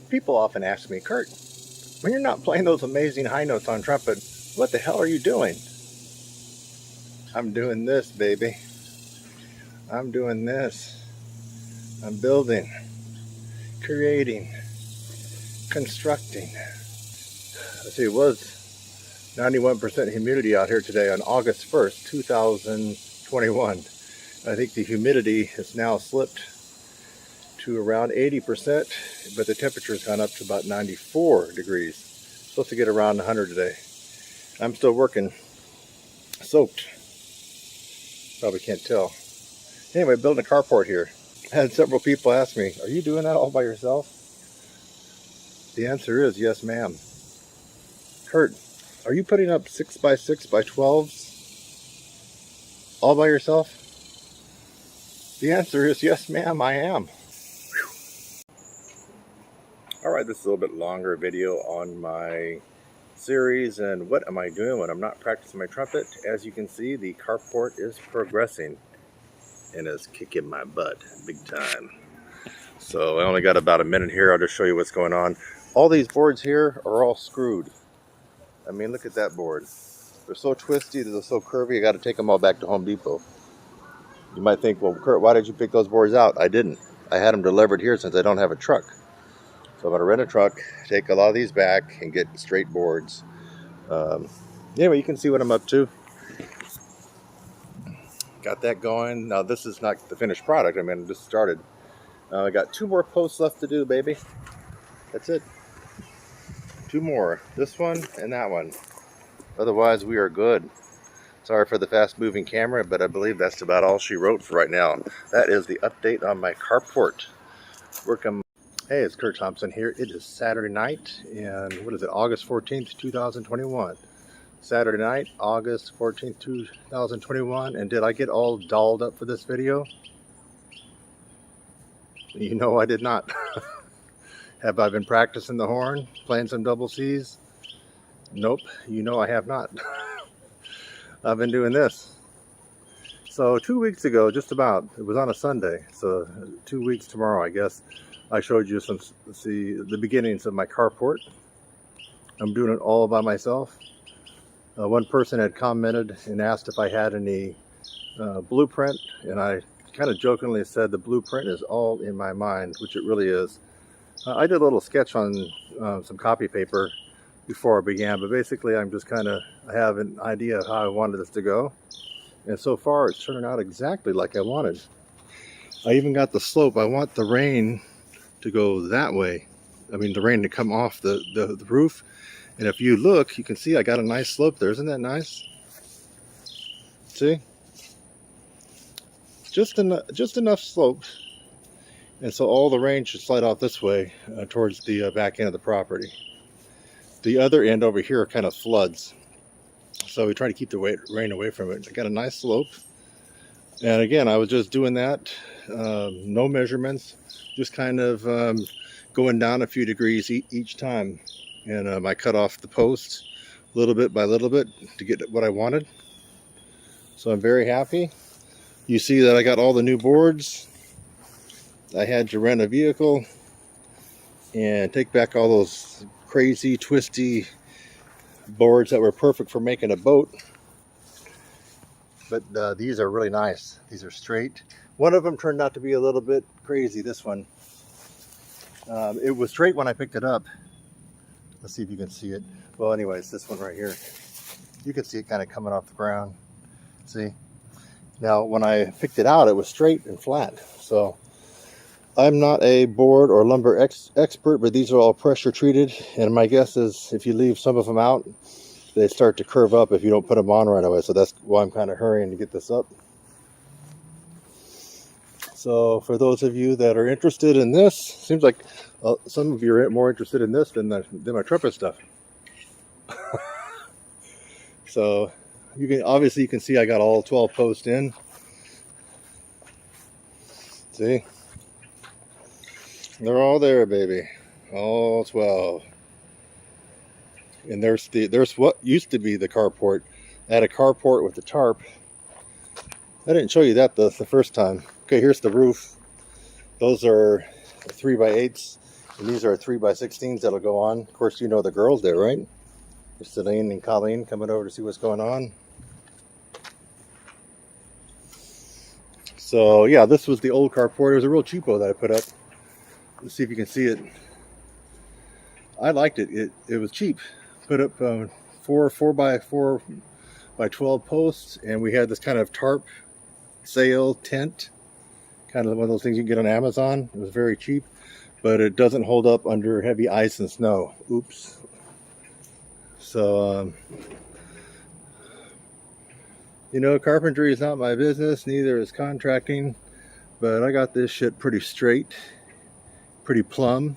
People often ask me, Kurt, when you're not playing those amazing high notes on trumpet, what the hell are you doing? I'm doing this, baby. I'm doing this. I'm building, creating, constructing. Let's see, it was 91% humidity out here today on August 1st, 2021. I think the humidity has now slipped to around 80%, but the temperature has gone up to about 94 degrees. Supposed to get around 100 today. I'm still working, soaked. Probably can't tell. Anyway, building a carport here. I had several people ask me, are you doing that all by yourself? The answer is yes, ma'am. Kurt, are you putting up 6x6 by 12s all by yourself? The answer is yes, ma'am, I am. Alright, this is a little bit longer video on my series and what am I doing when I'm not practicing my trumpet. As you can see, the carport is progressing and is kicking my butt big time. So I only got about a minute here. I'll just show you what's going on. All these boards here are all screwed. I mean, look at that board. They're so twisty, they're so curvy, I got to take them all back to Home Depot. You might think, well, Kurt, why did you pick those boards out? I didn't. I had them delivered here since I don't have a truck. So I'm going to rent a truck, take a lot of these back, and get straight boards. Anyway, you can see what I'm up to. Got that going. Now, this is not the finished product. I mean, just started. I got 2 more posts left to do, baby. That's it. 2 more. This one and that one. Otherwise, we are good. Sorry for the fast-moving camera, but I believe that's about all she wrote for right now. That is the update on my carport. Working. Hey, it's Kurt Thompson here. It is Saturday night, and what is it, August 14th, 2021. Saturday night, August 14th, 2021, and did I get all dolled up for this video? You know I did not. Have I been practicing the horn, playing some double C's? Nope, you know I have not. I've been doing this. So 2 weeks ago, just about, it was on a Sunday, so 2 weeks tomorrow, I guess, I showed you the beginnings of my carport. I'm doing it all by myself. One person had commented and asked if I had any blueprint, and I kind of jokingly said the blueprint is all in my mind, which it really is. I did a little sketch on some copy paper before I began, but basically I have an idea of how I wanted this to go, and so far it's turning out exactly like I wanted. I even got the slope. I want the rain to go that way. I mean, the rain to come off the roof, and if you look, you can see I got a nice slope there. Isn't that nice? See? Just enough slope, and so all the rain should slide off this way towards the back end of the property. The other end over here kind of floods, so we try to keep the rain away from it. I got a nice slope, and again, I was just doing that, no measurements, just kind of going down a few degrees each time, and I cut off the posts little bit by little bit to get what I wanted. So I'm very happy. You see that I got all the new boards. I had to rent a vehicle and take back all those crazy twisty boards that were perfect for making a boat, but these are really nice. These are straight. One of them turned out to be a little bit crazy. This one, it was straight when I picked it up. Let's see if you can see it. Well, anyways, this one right here, you can see it kind of coming off the ground. See, now when I picked it out, it was straight and flat. So I'm not a board or lumber expert, but these are all pressure treated, and my guess is if you leave some of them out, they start to curve up if you don't put them on right away. So that's why I'm kind of hurrying to get this up. So for those of you that are interested in this, seems like some of you are more interested in this than my trumpet stuff. So obviously you can see I got all 12 posts in. See? They're all there, baby. All 12. And there's what used to be the carport. I had a carport with a tarp. I didn't show you that the first time. Okay, here's the roof. Those are 3x8s. And these are 3x16s that'll go on. Of course, you know the girls there, right? There's Celine and Colleen coming over to see what's going on. So yeah, this was the old carport. It was a real cheapo that I put up. Let's see if you can see it. I liked it. It was cheap. Put up 4x4 by 12 posts, and we had this kind of tarp sail tent, kind of one of those things you can get on Amazon. It was very cheap, but it doesn't hold up under heavy ice and snow. Oops. So you know, carpentry is not my business, neither is contracting, but I got this shit pretty straight, pretty plumb,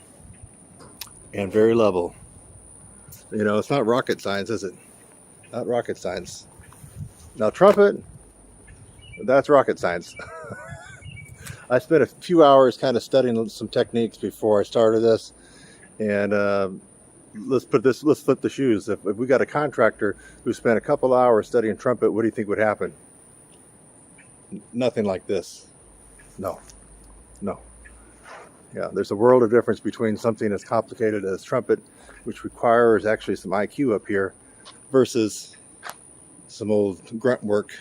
and very level. You know, it's not rocket science, is it? Not rocket science. Now, trumpet, that's rocket science. I spent a few hours kind of studying some techniques before I started this, and let's flip the shoes. If we got a contractor who spent a couple hours studying trumpet, what do you think would happen? Nothing like this. No. Yeah, there's a world of difference between something as complicated as trumpet, which requires actually some IQ up here, versus some old grunt work.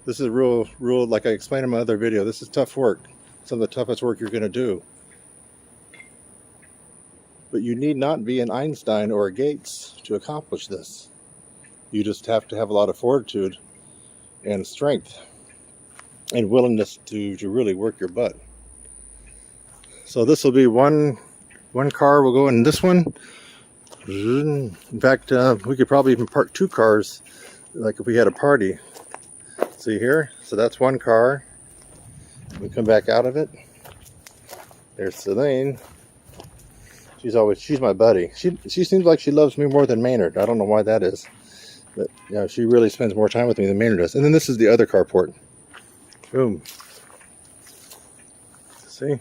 This is real, like I explained in my other video, this is tough work. Some of the toughest work you're going to do. But you need not be an Einstein or a Gates to accomplish this. You just have to have a lot of fortitude and strength and willingness to really work your butt. So this will be one car will go in this one. In fact, we could probably even park 2 cars, like if we had a party. See here? So that's one car. We come back out of it. There's Celine. She's my buddy. She seems like she loves me more than Maynard. I don't know why that is. But yeah, she really spends more time with me than Maynard does. And then this is the other carport. Boom. See?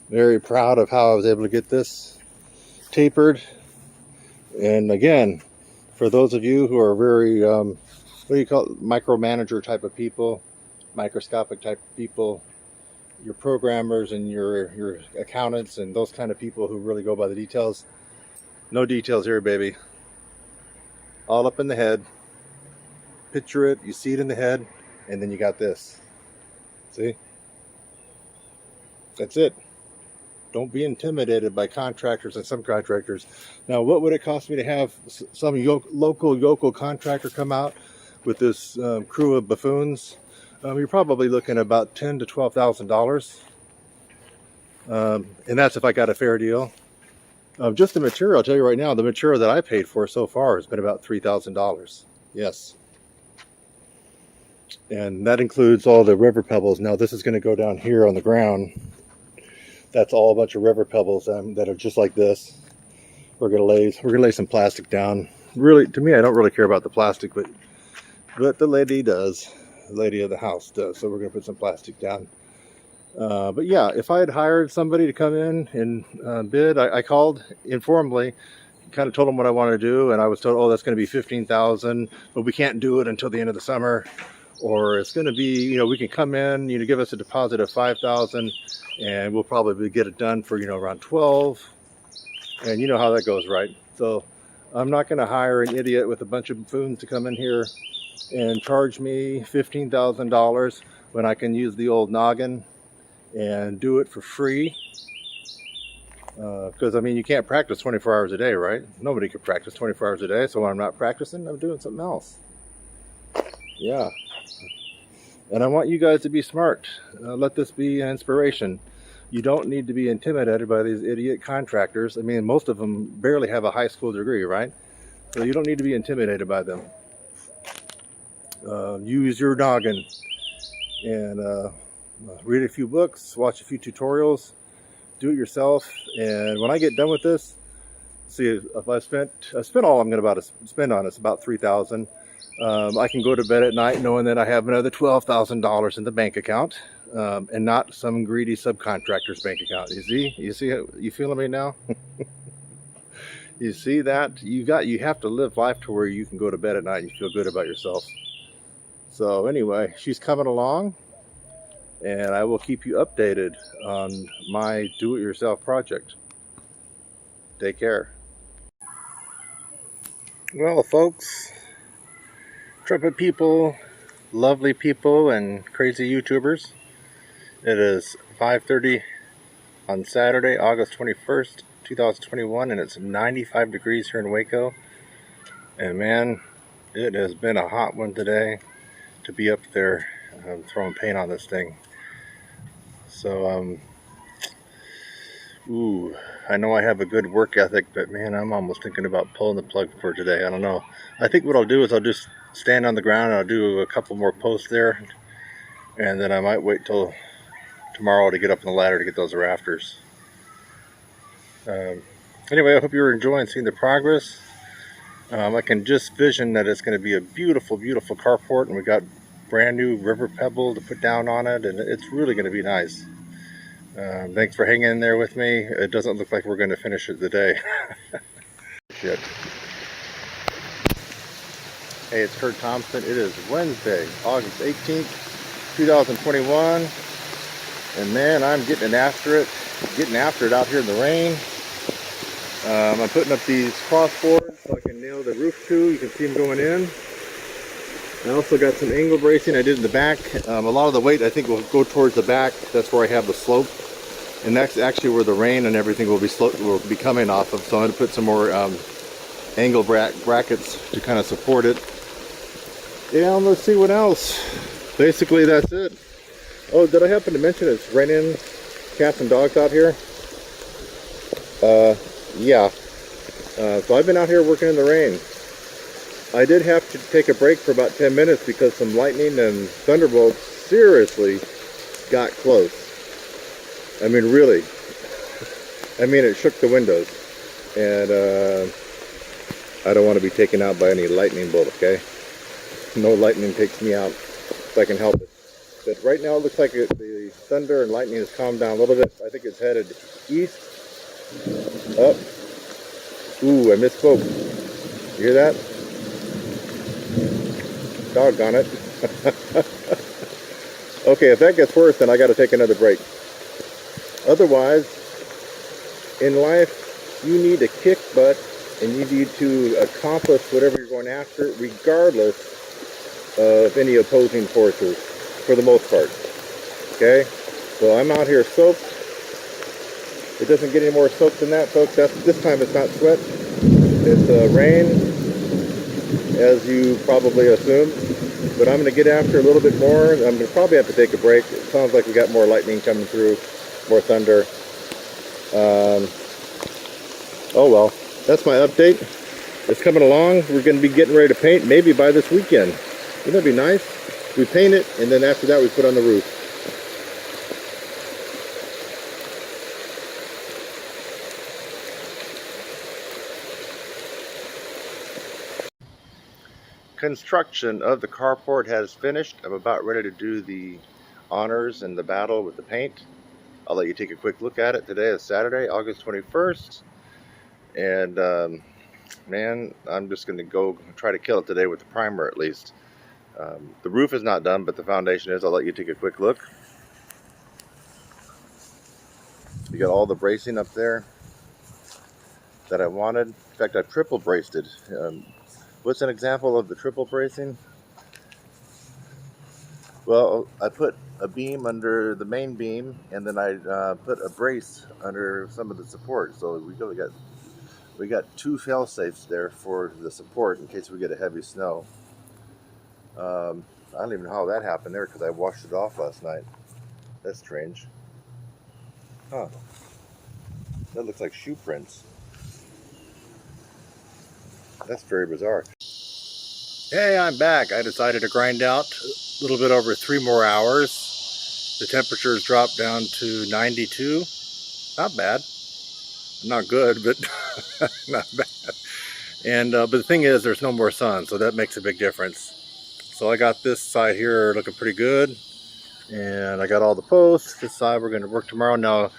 Very proud of how I was able to get this tapered. And again, for those of you who are very, what do you call it, micromanager type of people, microscopic type of people, your programmers and your accountants and those kind of people who really go by the details. No details here, baby. All up in the head. Picture it, you see it in the head, and then you got this. See? That's it. Don't be intimidated by contractors and subcontractors. Now, what would it cost me to have some local contractor come out with this crew of buffoons? You're probably looking at about $10,000 to $12,000, and that's if I got a fair deal. Just the material, I'll tell you right now, the material that I paid for so far has been about $3,000. Yes. And that includes all the river pebbles. Now, this is going to go down here on the ground. That's all a bunch of river pebbles that are just like this. We're gonna lay some plastic down. Really, to me, I don't really care about the plastic, but the lady does. The lady of the house does. So we're gonna put some plastic down. But yeah, if I had hired somebody to come in and bid, I called informally, kind of told them what I wanted to do, and I was told, oh, that's going to be $15,000, but we can't do it until the end of the summer. Or it's going to be, you know, we can come in, you know, give us a deposit of $5,000, and we'll probably get it done for, you know, around 12. And you know how that goes, right? So I'm not going to hire an idiot with a bunch of buffoons to come in here and charge me $15,000 when I can use the old noggin and do it for free. Because I mean, you can't practice 24 hours a day, right? Nobody can practice 24 hours a day. So when I'm not practicing, I'm doing something else. Yeah. And I want you guys to be smart. Let this be an inspiration. You don't need to be intimidated by these idiot contractors. I mean, most of them barely have a high school degree, right? So you don't need to be intimidated by them. Use your noggin and read a few books, watch a few tutorials, do it yourself. And when I get done with this, see, if I spent all I'm going to spend on it's about $3,000. I can go to bed at night knowing that I have another $12,000 in the bank account, and not some greedy subcontractor's bank account. You see, you feeling me now? You see that? You have to live life to where you can go to bed at night and you feel good about yourself. So anyway, she's coming along. and I will keep you updated on my do-it-yourself project. Take care. Well, folks, trumpet people, lovely people, and crazy YouTubers, it is 5:30 on Saturday, August 21st, 2021, and it's 95 degrees here in Waco. And man, it has been a hot one today to be up there throwing paint on this thing. So, ooh, I know I have a good work ethic, but man, I'm almost thinking about pulling the plug for today. I don't know. I think what I'll do is I'll just stand on the ground and I'll do a couple more posts there, and then I might wait till tomorrow to get up on the ladder to get those rafters. Anyway, I hope you're enjoying seeing the progress. I can just vision that it's going to be a beautiful, beautiful carport, and we got brand new river pebble to put down on it, and it's really going to be nice. Thanks for hanging in there with me. It doesn't look like we're going to finish it today. Shit. Hey, it's Kurt Thompson. It is Wednesday, August 18th, 2021, and man, I'm getting after it out here in the rain. I'm putting up these crossboards so I can nail the roof to. You can see them going in. I also got some angle bracing I did in the back. A lot of the weight I think will go towards the back. That's where I have the slope, and that's actually where the rain and everything will be coming off of. So I'm going to put some more angle brackets to kind of support it. Yeah, let's see what else. Basically, that's it. Oh, did I happen to mention it's raining cats and dogs out here? Yeah. So I've been out here working in the rain. I did have to take a break for about 10 minutes because some lightning and thunderbolts seriously got close. I mean, really. I mean, it shook the windows. And I don't want to be taken out by any lightning bolt, okay? No lightning takes me out if I can help it. But right now it looks like the thunder and lightning has calmed down a little bit. I think it's headed east. Up. Ooh, I misspoke. You hear that? Doggone it. Okay, if that gets worse, then I got to take another break. Otherwise, in life, you need to kick butt and you need to accomplish whatever you're going after, regardless of any opposing forces, for the most part. Okay? So I'm out here soaked. It doesn't get any more soaked than that, folks. This time it's not sweat. It's rain, as you probably assumed. But I'm going to get after a little bit more. I'm going to probably have to take a break. It sounds like we got more lightning coming through, more thunder. Oh well, that's my update. It's coming along. We're going to be getting ready to paint maybe by this weekend. Wouldn't that be nice? We paint it, and then after that we put on the roof. Construction of the carport has finished. I'm about ready to do the honors and the battle with the paint. I'll let you take a quick look at it. Today is Saturday, August 21st. And man, I'm just going to go try to kill it today with the primer at least. The roof is not done, but the foundation is. I'll let you take a quick look. You got all the bracing up there that I wanted. In fact, I triple braced it. What's an example of the triple bracing? Well, I put a beam under the main beam, and then I put a brace under some of the support. So we got two fail safes there for the support in case we get a heavy snow. I don't even know how that happened there because I washed it off last night. That's strange. Huh. That looks like shoe prints. That's very bizarre. Hey, I'm back. I decided to grind out a little bit over 3 more hours. The temperatures dropped down to 92. Not bad. Not good, but not bad. And but the thing is, there's no more sun, so that makes a big difference. So I got this side here looking pretty good, and I got all the posts. This side we're going to work tomorrow. Now,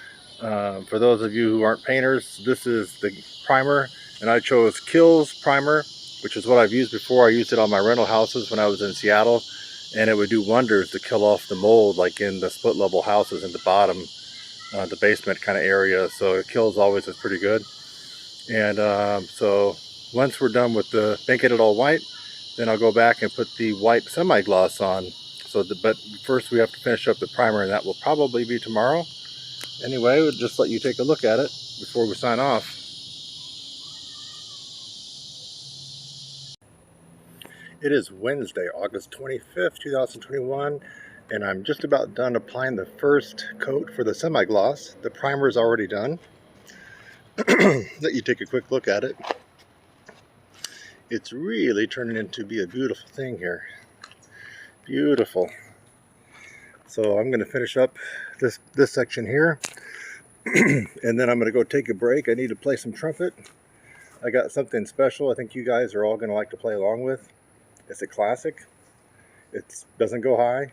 for those of you who aren't painters, this is the primer, and I chose Kills primer, which is what I've used before. I used it on my rental houses when I was in Seattle, and it would do wonders to kill off the mold, like in the split level houses in the bottom, the basement kind of area. So it kills always is pretty good. And so once we're done with the making it all white, then I'll go back and put the white semi-gloss on. But first we have to finish up the primer, and that will probably be tomorrow. Anyway, we'll just let you take a look at it before we sign off. It is Wednesday, August 25th, 2021, and I'm just about done applying the first coat for the semi-gloss. The primer is already done. Let you take a quick look at it. It's really turning into be a beautiful thing here. Beautiful. So I'm going to finish up this section here, and then I'm going to go take a break. I need to play some trumpet. I got something special I think you guys are all going to like to play along with. It's a classic. It doesn't go high.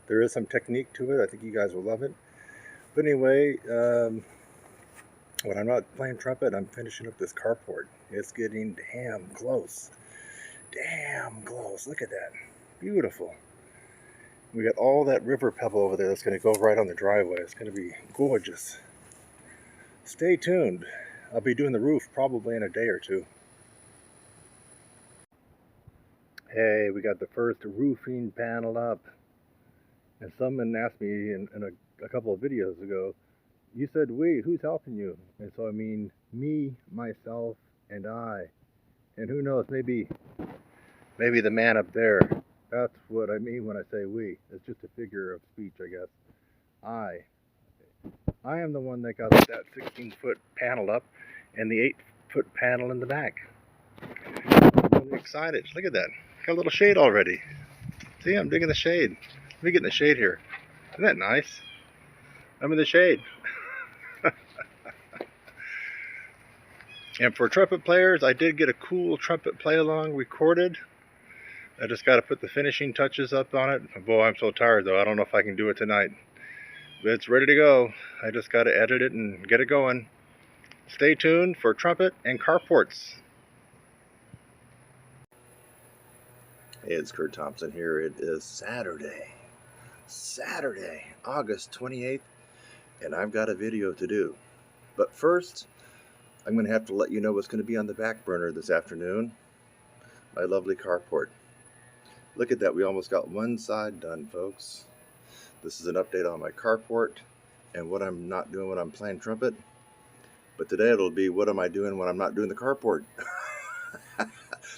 There is some technique to it. I think you guys will love it. But anyway, when I'm not playing trumpet, I'm finishing up this carport. It's getting damn close. Damn close. Look at that. Beautiful. We got all that river pebble over there that's going to go right on the driveway. It's going to be gorgeous. Stay tuned. I'll be doing the roof probably in a day or two. Hey, we got the first roofing panel up. And someone asked me in a couple of videos ago, you said we, who's helping you? And so I mean me, myself, and I. And who knows, maybe the man up there. That's what I mean when I say we. It's just a figure of speech, I guess. I am the one that got that 16-foot panel up and the 8-foot panel in the back. I'm really excited. Look at that. Got a little shade already. See, I'm digging the shade. Let me get in the shade here. Isn't that nice? I'm in the shade. And for trumpet players, I did get a cool trumpet play-along recorded. I just got to put the finishing touches up on it. Boy, I'm so tired though. I don't know if I can do it tonight. But it's ready to go. I just got to edit it and get it going. Stay tuned for trumpet and carports. Hey, it's Kurt Thompson here. It is Saturday, August 28th, and I've got a video to do. But first, I'm going to have to let you know what's going to be on the back burner this afternoon. My lovely carport. Look at that, we almost got one side done, folks. This is an update on my carport and what I'm not doing when I'm playing trumpet. But today it'll be what am I doing when I'm not doing the carport.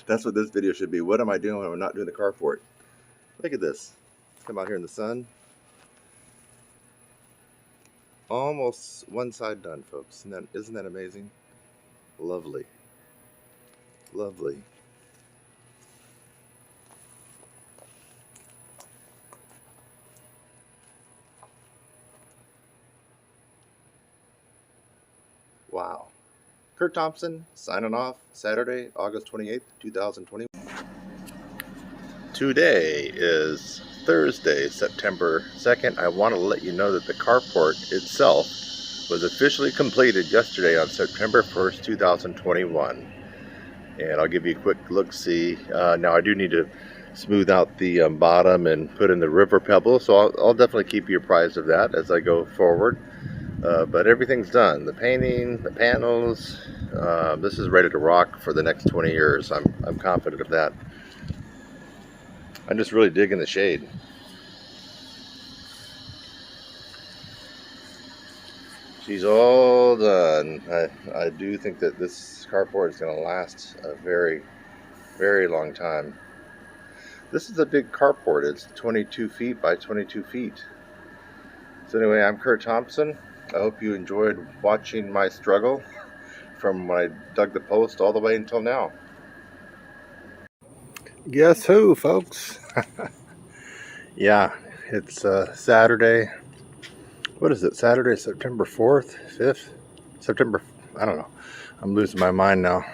That's what this video should be. What am I doing when I'm not doing the carport? Look at this. Let's come out here in the sun. Almost one side done, folks. Isn't that amazing? Lovely. Lovely. Wow. Kurt Thompson, signing off, Saturday, August 28th, 2021. Today is Thursday, September 2nd. I want to let you know that the carport itself was officially completed yesterday on September 1st, 2021. And I'll give you a quick look-see. Now I do need to smooth out the bottom and put in the river pebble, so I'll definitely keep you apprised of that as I go forward. But everything's done. The painting, the panels, this is ready to rock for the next 20 years. I'm confident of that. I'm just really digging the shade. She's all done. I do think that this carport is going to last a very, very long time. This is a big carport. It's 22 feet by 22 feet. So anyway, I'm Kurt Thompson. I hope you enjoyed watching my struggle from when I dug the post all the way until now. Guess who, folks? Yeah, it's Saturday. What is it? Saturday, September 4th, 5th? September, I don't know. I'm losing my mind now.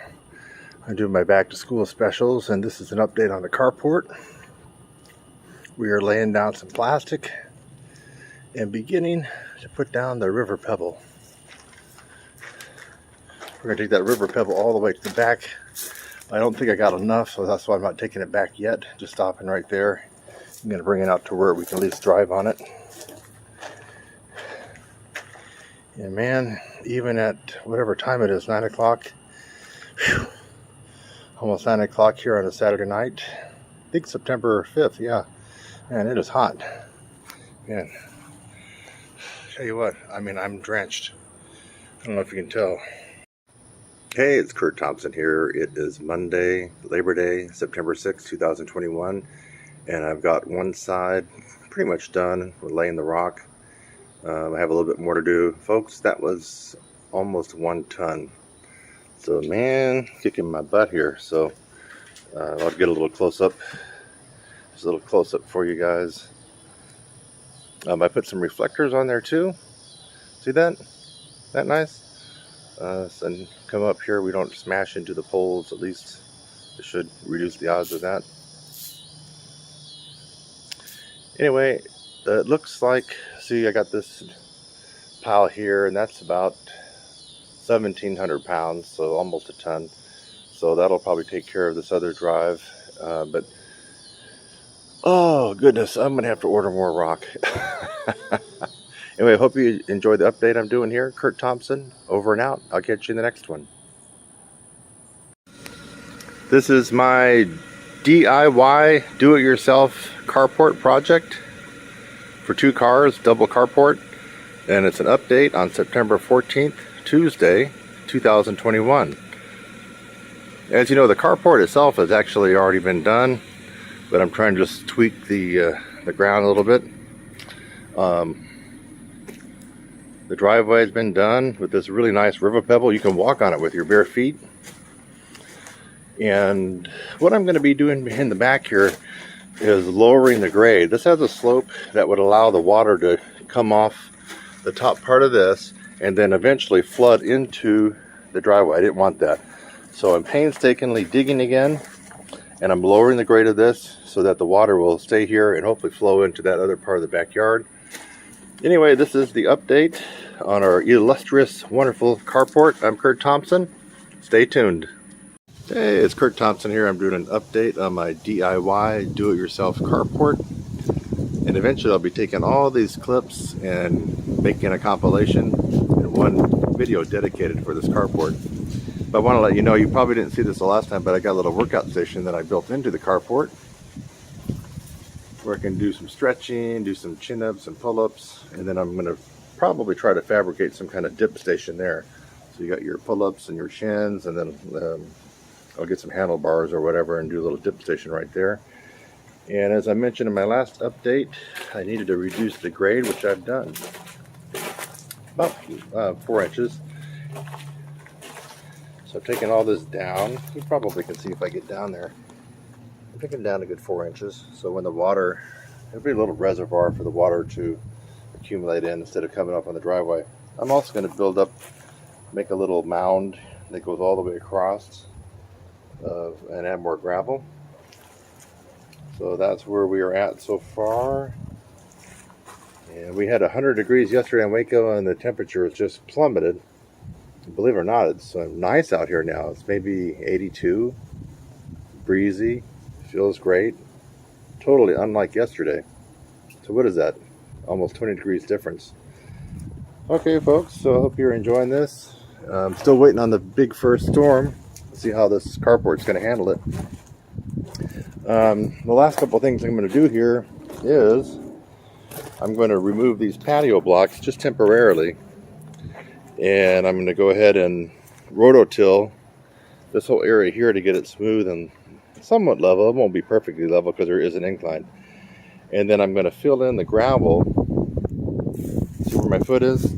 I'm doing my back to school specials, and this is an update on the carport. We are laying down some plastic and beginning to put down the river pebble. We're going to take that river pebble all the way to the back. I don't think I got enough, so that's why I'm not taking it back yet. Just stopping right there I'm going to bring it out to where we can at least drive on it. And man, even at whatever time it is, 9 o'clock, almost 9 o'clock here on a Saturday night. I think September 5th, yeah. Man, it is hot. Man, tell you what, I mean, I'm drenched. I don't know if you can tell. Hey, it's Kurt Thompson here. It is Monday, Labor Day, September 6th, 2021. And I've got one side pretty much done with laying the rock. I have a little bit more to do. Folks, that was almost 1 ton. So, man, kicking my butt here. So, I'll get a little close-up. Just a little close-up for you guys. I put some reflectors on there, too. See that? Isn't that nice? And come up here, we don't smash into the poles. At least it should reduce the odds of that. Anyway, it looks like, see, I got this pile here, and that's about 1,700 pounds, so almost a ton. So that'll probably take care of this other drive. But oh goodness, I'm gonna have to order more rock. Anyway, I hope you enjoyed the update I'm doing here. Kurt Thompson, over and out. I'll catch you in the next one. This is my DIY, do-it-yourself carport project for 2 cars, double carport, and it's an update on September 14th, Tuesday, 2021. As you know, the carport itself has actually already been done, but I'm trying to just tweak the ground a little bit. The driveway has been done with this really nice river pebble. You can walk on it with your bare feet. And what I'm going to be doing in the back here is lowering the grade. This has a slope that would allow the water to come off the top part of this and then eventually flood into the driveway. I didn't want that. So I'm painstakingly digging again, and I'm lowering the grade of this so that the water will stay here and hopefully flow into that other part of the backyard. Anyway, this is the update on our illustrious, wonderful carport. I'm Kurt Thompson. Stay tuned. Hey, it's Kurt Thompson here. I'm doing an update on my DIY, do-it-yourself carport. And eventually I'll be taking all these clips and making a compilation in one video dedicated for this carport. But I want to let you know, you probably didn't see this the last time, but I got a little workout station that I built into the carport, where I can do some stretching, do some chin-ups and pull-ups, and then I'm going to probably try to fabricate some kind of dip station there. So you got your pull-ups and your chins, and then I'll get some handlebars or whatever and do a little dip station right there. And as I mentioned in my last update, I needed to reduce the grade, which I've done. About 4 inches. So I've taken all this down. You probably can see if I get down there. I'm taking down a good 4 inches, so when the water, there'll be a little reservoir for the water to accumulate in instead of coming up on the driveway. I'm also going to build up, make a little mound that goes all the way across and add more gravel. So that's where we are at so far. And we had 100 degrees yesterday in Waco, and the temperature has just plummeted. Believe it or not, it's nice out here now. It's maybe 82, breezy. Feels great. Totally unlike yesterday. So what is that? Almost 20 degrees difference. Okay, folks, so I hope you're enjoying this. I'm still waiting on the big first storm. See how this carport's going to handle it. The last couple of things I'm going to do here is I'm going to remove these patio blocks just temporarily. And I'm going to go ahead and rototill this whole area here to get it smooth and somewhat level. It won't be perfectly level because there is an incline. And then I'm going to fill in the gravel. See where my foot is?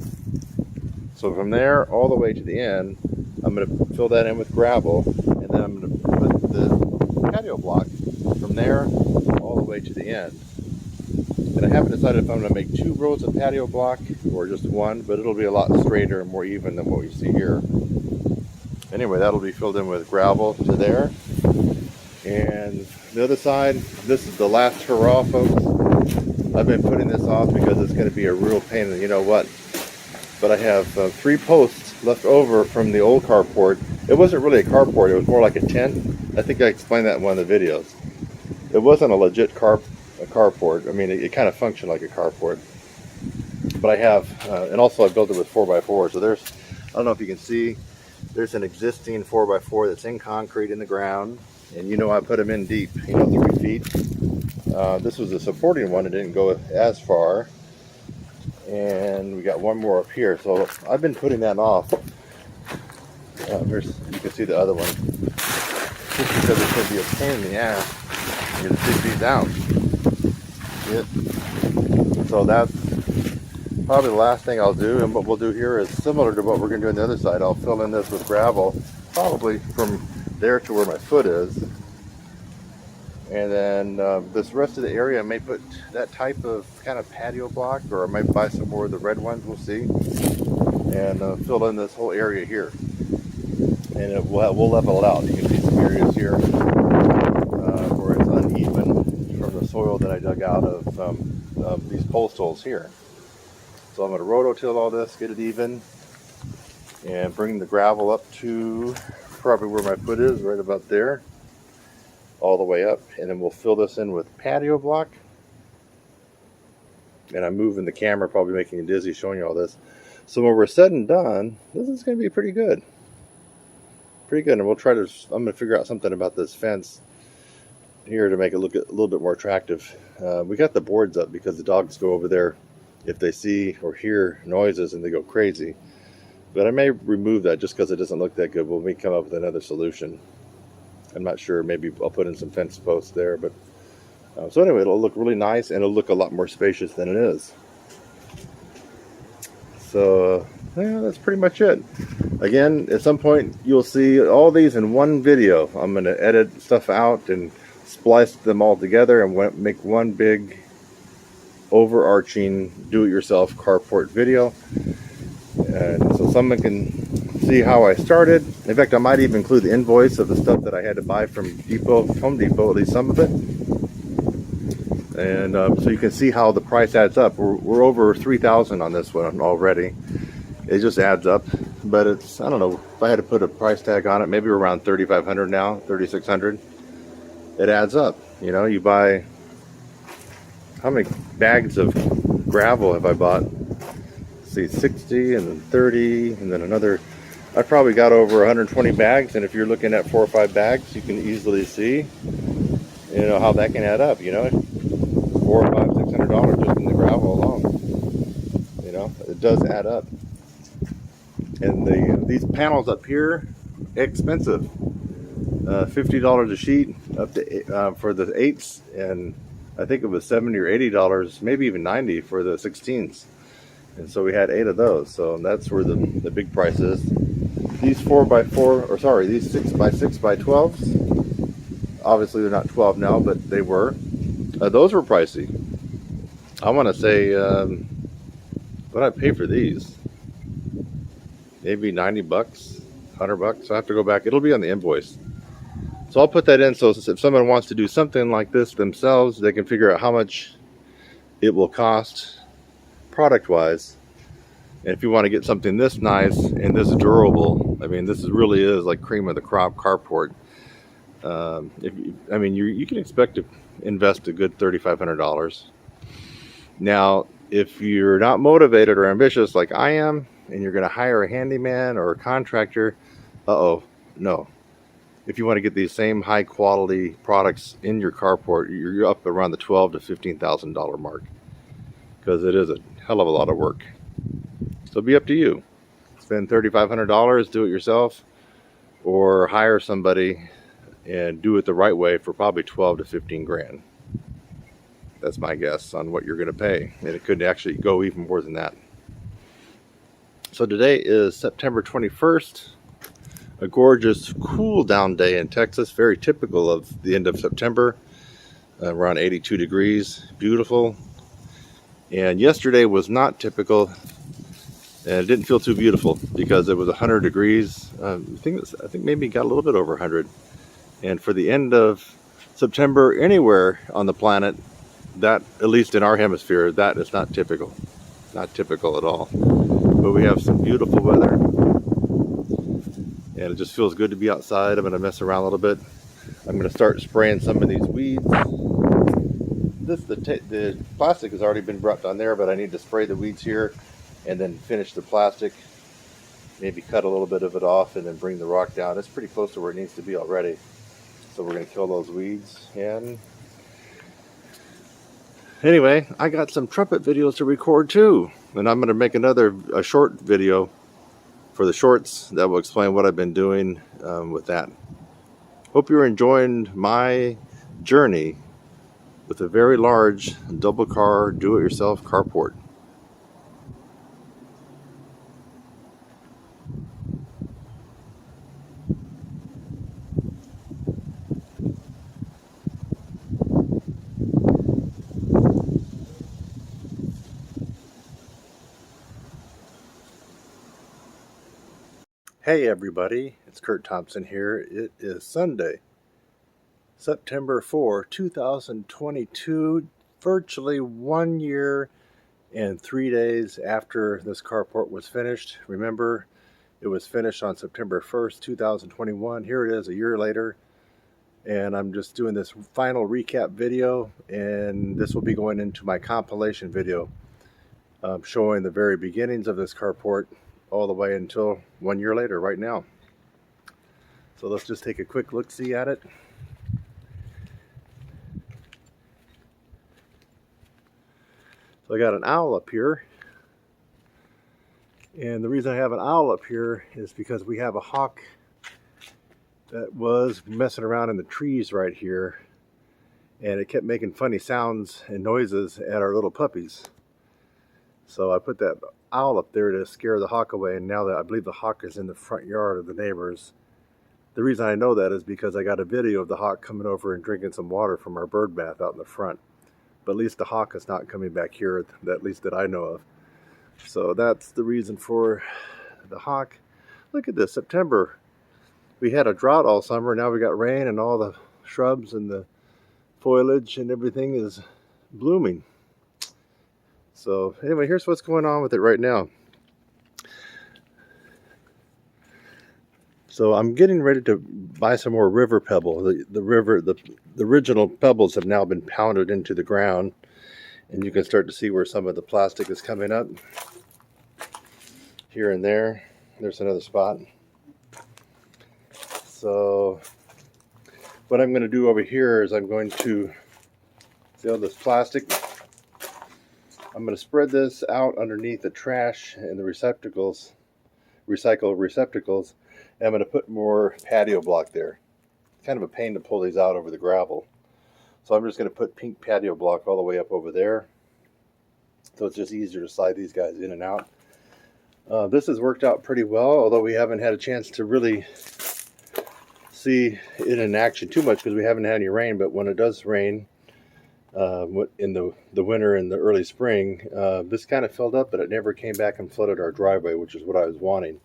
So from there all the way to the end, I'm going to fill that in with gravel, and then I'm going to put the patio block from there all the way to the end. And I haven't decided if I'm going to make 2 rows of patio block or just 1, but it'll be a lot straighter and more even than what you see here. Anyway, that'll be filled in with gravel to there. And the other side, this is the last hurrah, folks. I've been putting this off because it's going to be a real pain in you know what. But I have 3 posts left over from the old carport. It wasn't really a carport, it was more like a tent. I think I explained that in one of the videos. It wasn't a legit carport carport. I mean, it kind of functioned like a carport. But I have, and also I built it with 4x4. So there's, I don't know if you can see, there's an existing 4x4 that's in concrete in the ground. And you know I put them in deep, 3 feet. This was a supporting one. It didn't go as far. And we got one more up here. So I've been putting that off. You can see the other one. Just because it's going to be a pain in the ass. You're going to dig these out. See it? So that's probably the last thing I'll do. And what we'll do here is similar to what we're going to do on the other side. I'll fill in this with gravel, probably from there to where my foot is. And then this rest of the area, I may put that type of kind of patio block, or I might buy some more of the red ones, we'll see. And fill in this whole area here. And we'll level it out. You can see some areas here where it's uneven from the soil that I dug out of these postholes here. So I'm going to rototill all this, get it even, and bring the gravel up to probably where my foot is, right about there, all the way up. And then we'll fill this in with patio block. And I'm moving the camera, probably making it dizzy showing you all this. So when we're said and done, this is going to be pretty good. Pretty good. And we'll try to, I'm going to figure out something about this fence here to make it look a little bit more attractive. We got the boards up because the dogs go over there if they see or hear noises and they go crazy. But I may remove that just because it doesn't look that good. We'll may come up with another solution. I'm not sure. Maybe I'll put in some fence posts there. But so anyway, it'll look really nice and it'll look a lot more spacious than it is. So yeah, that's pretty much it. Again, at some point you'll see all these in one video. I'm going to edit stuff out and splice them all together and make one big overarching do-it-yourself carport video. And so someone can see how I started. In fact, I might even include the invoice of the stuff that I had to buy from Home Depot, at least some of it. And so you can see how the price adds up. We're over $3,000 on this one already. It just adds up. But it's, I don't know, if I had to put a price tag on it, maybe we're around $3,500 now, $3,600. It adds up. You buy, how many bags of gravel have I bought? Let's see, 60 and then 30 and then another. I probably got over 120 bags. And if you're looking at 4 or 5 bags, you can easily see, how that can add up, $400, $500, $600 just in the gravel alone. It does add up. And these panels up here, expensive. $50 a sheet up to for the 8s, and I think it was $70 or $80, maybe even $90 for the 16s. And so we had 8 of those. So that's where the big price is. These 4x4, or sorry, these 6x6x12s. Obviously they're not 12 now, but they were. Those were pricey. I want to say, what did I pay for these? Maybe 90 bucks, 100 bucks. I have to go back. It'll be on the invoice. So I'll put that in so if someone wants to do something like this themselves, they can figure out how much it will cost product-wise. And if you want to get something this nice and this durable, I mean, this really is like cream of the crop carport. You can expect to invest a good $3,500. Now, if you're not motivated or ambitious like I am, and you're going to hire a handyman or a contractor, no. If you want to get these same high quality products in your carport, you're up around the $12,000 to $15,000 mark, because it is a hell of a lot of work. So it'll be up to you. Spend $3,500, do it yourself, or hire somebody and do it the right way for probably 12 to 15 grand. That's my guess on what you're going to pay, and it could actually go even more than that. So today is September 21st, a gorgeous cool down day in Texas, very typical of the end of September, around 82 degrees, beautiful. And yesterday was not typical, and it didn't feel too beautiful because it was 100 degrees. I think maybe it got a little bit over 100. And for the end of September anywhere on the planet, that, at least in our hemisphere, that is not typical. Not typical at all. But we have some beautiful weather, and it just feels good to be outside. I'm going to mess around a little bit. I'm going to start spraying some of these weeds. the plastic has already been brought down there, but I need to spray the weeds here and then finish the plastic. Maybe cut a little bit of it off and then bring the rock down. It's pretty close to where it needs to be already. So we're going to kill those weeds. And anyway, I got some trumpet videos to record too. And I'm going to make a short video for the shorts that will explain what I've been doing with that. Hope you're enjoying my journey with a very large double car do-it-yourself carport. Hey everybody, it's Kurt Thompson here. It is Sunday, September 4, 2022, virtually 1 year and 3 days after this carport was finished. Remember, it was finished on September 1st, 2021. Here it is a year later, and I'm just doing this final recap video, and this will be going into my compilation video showing the very beginnings of this carport all the way until 1 year later right now. So let's just take a quick look-see at it. So I got an owl up here, and the reason I have an owl up here is because we have a hawk that was messing around in the trees right here, and it kept making funny sounds and noises at our little puppies. So I put that owl up there to scare the hawk away, and now that I believe the hawk is in the front yard of the neighbors. The reason I know that is because I got a video of the hawk coming over and drinking some water from our bird bath out in the front. But at least the hawk is not coming back here, at least that I know of. So that's the reason for the hawk. Look at this, September. We had a drought all summer, now we got rain, and all the shrubs and the foliage and everything is blooming. So anyway, here's what's going on with it right now. So I'm getting ready to buy some more river pebble. The original pebbles have now been pounded into the ground, and you can start to see where some of the plastic is coming up. Here and there. There's another spot. So what I'm going to do over here is I'm going to see all this plastic. I'm going to spread this out underneath the trash and the recycled receptacles. And I'm going to put more patio block there. It's kind of a pain to pull these out over the gravel. So I'm just going to put pink patio block all the way up over there. So it's just easier to slide these guys in and out. This has worked out pretty well, although we haven't had a chance to really see it in action too much because we haven't had any rain. But when it does rain, in the winter and the early spring, this kind of filled up, but it never came back and flooded our driveway, which is what I was wanting.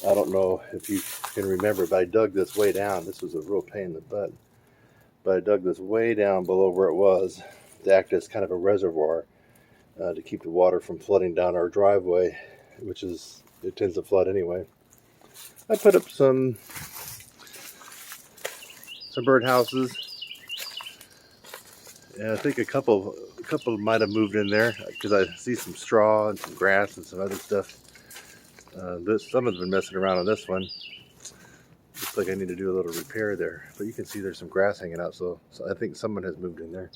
I don't know if you can remember, but I dug this way down. This was a real pain in the butt. But I dug this way down below where it was to act as kind of a reservoir to keep the water from flooding down our driveway, which is, it tends to flood anyway. I put up some birdhouses. And I think a couple might have moved in there because I see some straw and some grass and some other stuff. Someone's been messing around on this one. Looks like I need to do a little repair there. But you can see there's some grass hanging out, so I think someone has moved in there.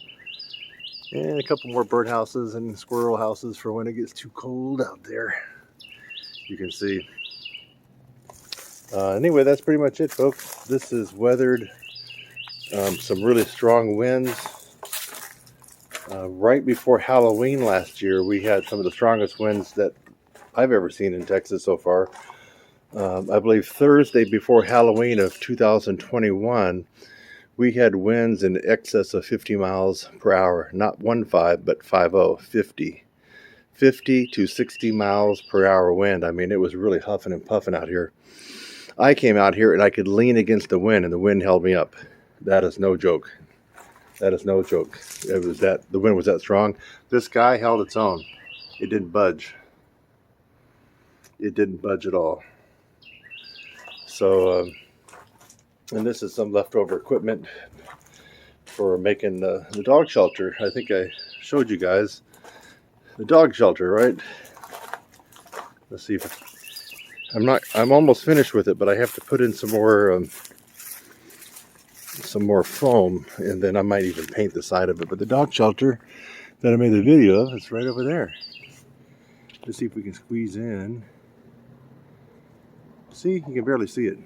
And a couple more bird houses and squirrel houses for when it gets too cold out there. You can see. Anyway, that's pretty much it, folks. This is weathered some really strong winds. Right before Halloween last year, we had some of the strongest winds that I've ever seen in Texas so far. I believe Thursday before Halloween of 2021, we had winds in excess of 50 miles per hour. Not 15, but 50. 50 to 60 miles per hour wind. I mean, it was really huffing and puffing out here. I came out here and I could lean against the wind, and the wind held me up. That is no joke. That is no joke. It was the wind was that strong. This guy held its own. It didn't budge. It didn't budge at all. So, and this is some leftover equipment for making the dog shelter. I think I showed you guys the dog shelter, right? Let's see if I'm almost finished with it, but I have to put in some more foam, and then I might even paint the side of it. But the dog shelter that I made the video of, it's right over there. Let's see if we can squeeze in. See, you can barely see it.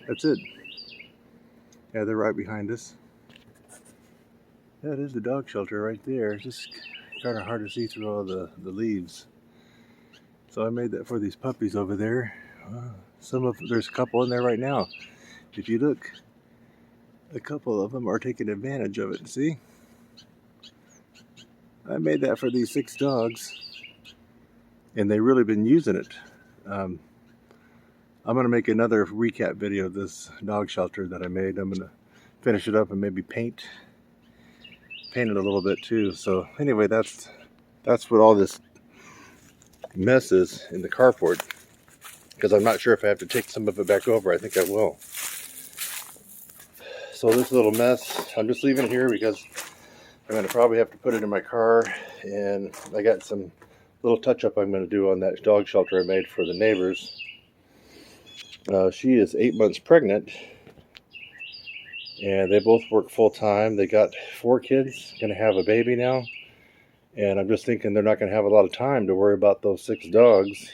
That's it. Yeah, they're right behind us. That is the dog shelter right there. It's just kind of hard to see through all the leaves. So I made that for these puppies over there. There's a couple in there right now. If you look, a couple of them are taking advantage of it. See? I made that for these 6 dogs, and they've really been using it. I'm going to make another recap video of this dog shelter that I made. I'm going to finish it up and maybe paint it a little bit too. So anyway, that's what all this mess is in the carport, because I'm not sure if I have to take some of it back over. I think I will. So this little mess, I'm just leaving it here because I'm going to probably have to put it in my car, and I got some little touch-up I'm going to do on that dog shelter I made for the neighbors. She is 8 months pregnant, and they both work full-time. They got 4 kids, going to have a baby now, and I'm just thinking they're not going to have a lot of time to worry about those 6 dogs.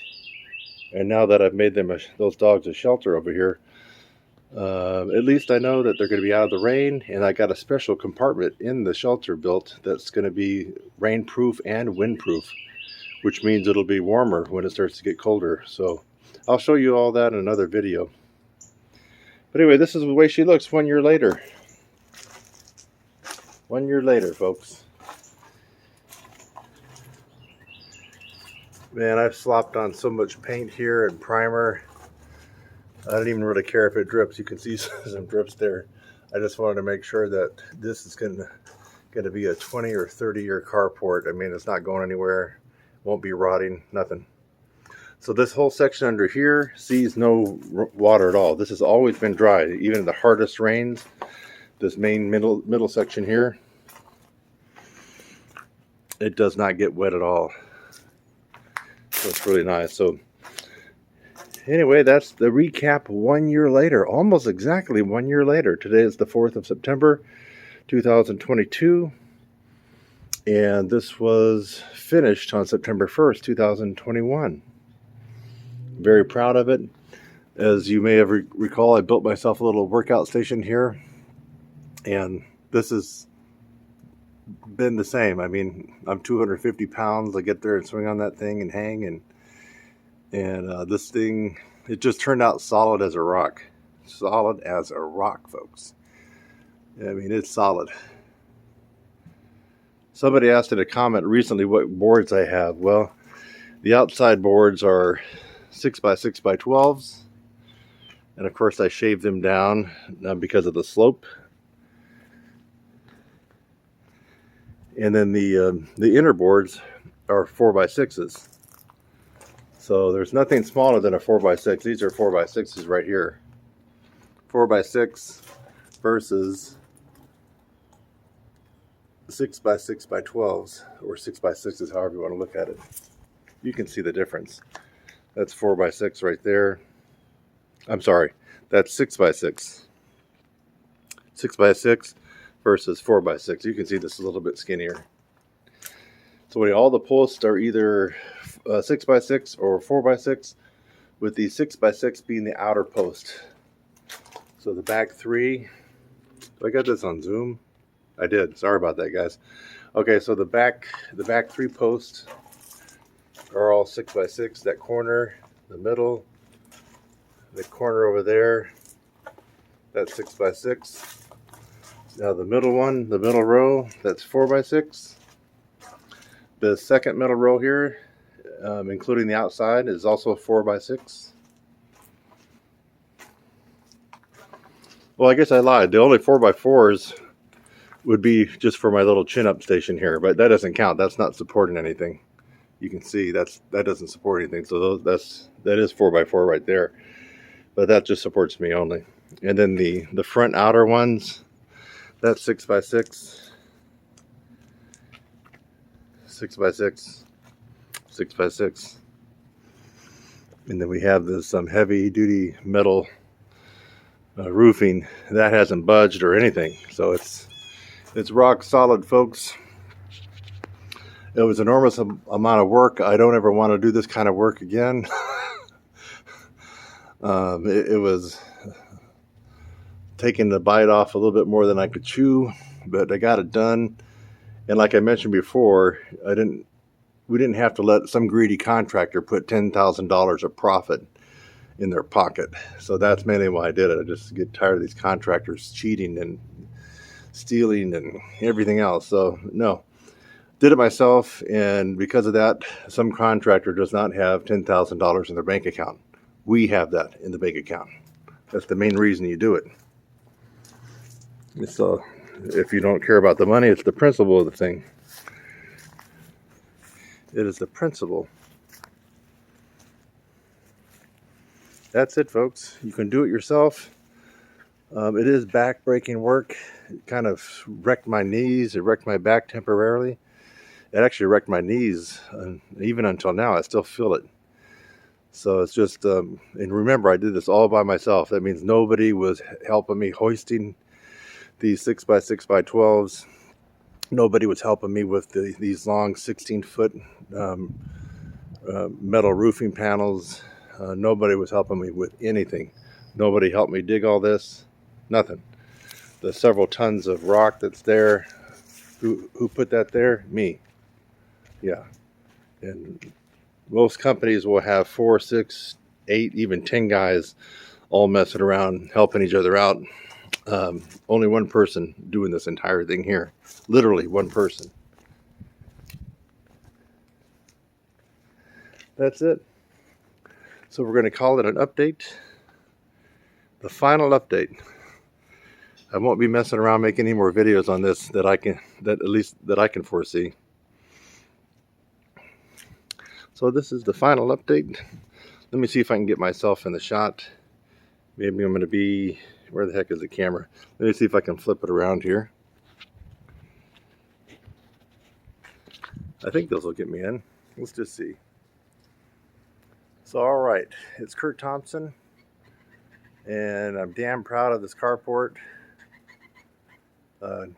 And now that I've made them those dogs a shelter over here, at least I know that they're going to be out of the rain, and I got a special compartment in the shelter built that's going to be rainproof and windproof, which means it'll be warmer when it starts to get colder. So I'll show you all that in another video. But anyway, this is the way she looks 1 year later. 1 year later, folks. Man, I've slopped on so much paint here and primer. I don't even really care if it drips. You can see some drips there. I just wanted to make sure that this is going to be a 20 or 30 year carport. I mean, it's not going anywhere. Won't be rotting, nothing. So this whole section under here sees no water at all. This has always been dry, even in the hardest rains. This main middle section here, it does not get wet at all. So it's really nice. So anyway, that's the recap 1 year later, almost exactly 1 year later. Today is the 4th of September, 2022. And this was finished on September 1st, 2021. Very proud of it. As you may have recall, I built myself a little workout station here. And this has been the same. I mean, I'm 250 pounds. I get there and swing on that thing and hang. And this thing, it just turned out solid as a rock. Solid as a rock, folks. I mean, it's solid. Somebody asked in a comment recently what boards I have. Well, the outside boards are 6x6x12s, and of course I shaved them down because of the slope. And then the inner boards are 4x6s. So there's nothing smaller than a 4x6. These are 4x6s right here. 4x6 versus 6x6x12s, or 6x6s, however you want to look at it. You can see the difference. That's 4x6 right there. I'm sorry, that's 6x6. 6x6 versus 4x6. You can see this is a little bit skinnier. So all the posts are either 6x6 or 4x6, with the 6x6 being the outer post. So the back 3, I got this on Zoom. I did. Sorry about that, guys. Okay, so the back 3 posts are all 6x6. That corner, the middle, the corner over there, that's 6x6. Now the middle one, the middle row, that's 4x6. The second middle row here, including the outside, is also 4x6. Well, I guess I lied. The only 4x4s would be just for my little chin-up station here, but that doesn't count. That's not supporting anything. You can see that doesn't support anything. So that is 4x4 right there, but that just supports me only. And then the front outer ones, That's 6x6, 6x6, 6x6. And then we have this heavy duty metal roofing that hasn't budged or anything. So it's rock solid, folks. It was an enormous amount of work. I don't ever want to do this kind of work again. It was taking the bite off a little bit more than I could chew, but I got it done. And like I mentioned before, we didn't have to let some greedy contractor put $10,000 of profit in their pocket. So that's mainly why I did it. I just get tired of these contractors cheating and stealing and everything else. So no, did it myself. And because of that, some contractor does not have $10,000 in their bank account. We have that in the bank account. That's the main reason you do it. So if you don't care about the money, it's the principle of the thing. It is the principle. That's it, folks. You can do it yourself. It is back-breaking work. It kind of wrecked my knees. It wrecked my back temporarily. It actually wrecked my knees. And even until now, I still feel it. So it's just, and remember, I did this all by myself. That means nobody was helping me hoisting these 6x6x12s. Nobody was helping me with these long 16-foot metal roofing panels. Nobody was helping me with anything. Nobody helped me dig all this. Nothing. The several tons of rock that's there. Who put that there? Me. Yeah. And most companies will have 4, 6, 8, even 10 guys all messing around, helping each other out. Only one person doing this entire thing here. Literally one person. That's it. So we're going to call it an update. The final update. I won't be messing around making any more videos on this that at least I can foresee. So this is the final update. Let me see if I can get myself in the shot. Maybe I'm going to be, where the heck is the camera? Let me see if I can flip it around here. I think those will get me in. Let's just see. So all right, it's Kurt Thompson, and I'm damn proud of this carport. I'm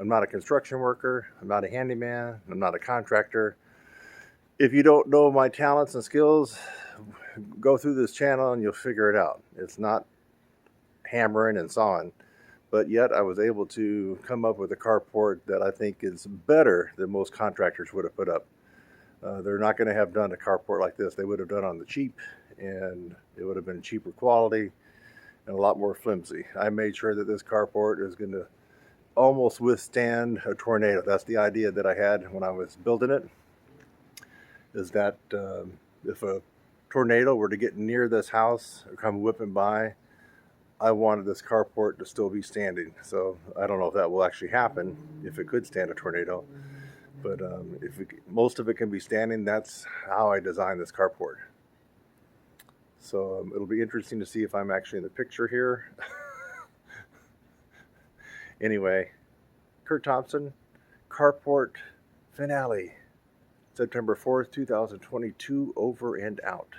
not a construction worker. I'm not a handyman. I'm not a contractor. If you don't know my talents and skills, go through this channel and you'll figure it out. It's not hammering and sawing, but yet I was able to come up with a carport that I think is better than most contractors would have put up. They're not going to have done a carport like this. They would have done on the cheap, and it would have been cheaper quality and a lot more flimsy. I made sure that this carport is going to almost withstand a tornado. That's the idea that I had when I was building it, is that if a tornado were to get near this house or come whipping by, I wanted this carport to still be standing. So I don't know if that will actually happen, if it could stand a tornado. But most of it can be standing. That's how I designed this carport. So it'll be interesting to see if I'm actually in the picture here. Anyway, Kurt Thompson, carport finale, September 4th, 2022, over and out.